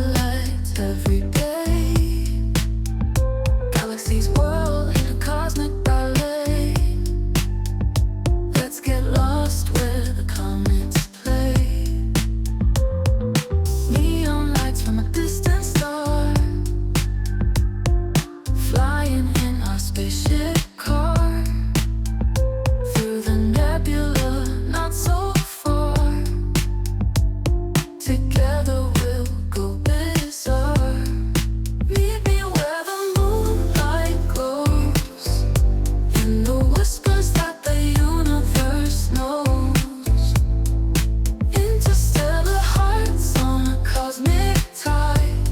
light every day. Galaxies whirl in a cosmic ballet. Let's get lost where the comets play. Neon lights from a distant star, flying in our spaceship car, through the nebula, not so far. Together we'll go bizarre. Meet me where the moonlight glows, in the whispers that the universe knows. Interstellar hearts on a cosmic tide.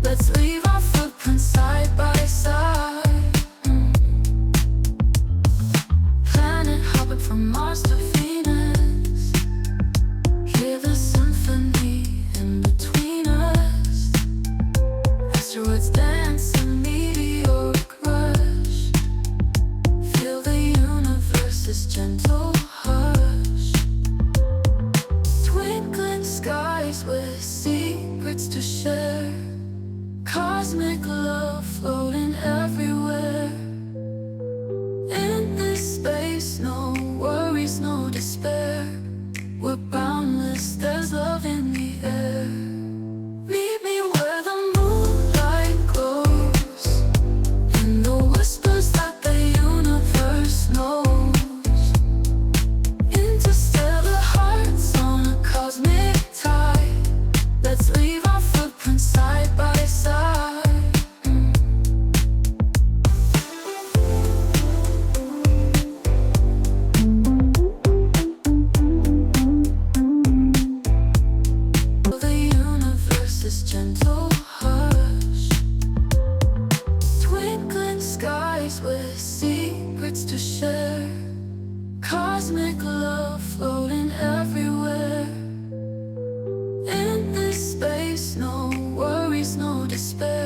Let's leave our footprints side by side. Planet hopping from Mars to Venus. Hear the symphony in between us. Asteroids dance in meteoric rush. Feel the universe's gentle hush. Twinkling skies with secrets to share. Cosmic love floating everywhere. In this space, no worries, no despair. We're boundless, there's love in the air. Meet me where the moonlight glows, in the whispers that the universe knows. Interstellar hearts on a cosmic tide. Let's leave our footprints side by side. The universe's gentle hush. Twinkling skies with secrets to share. Cosmic love floating everywhere. In this space, no worries, no despair.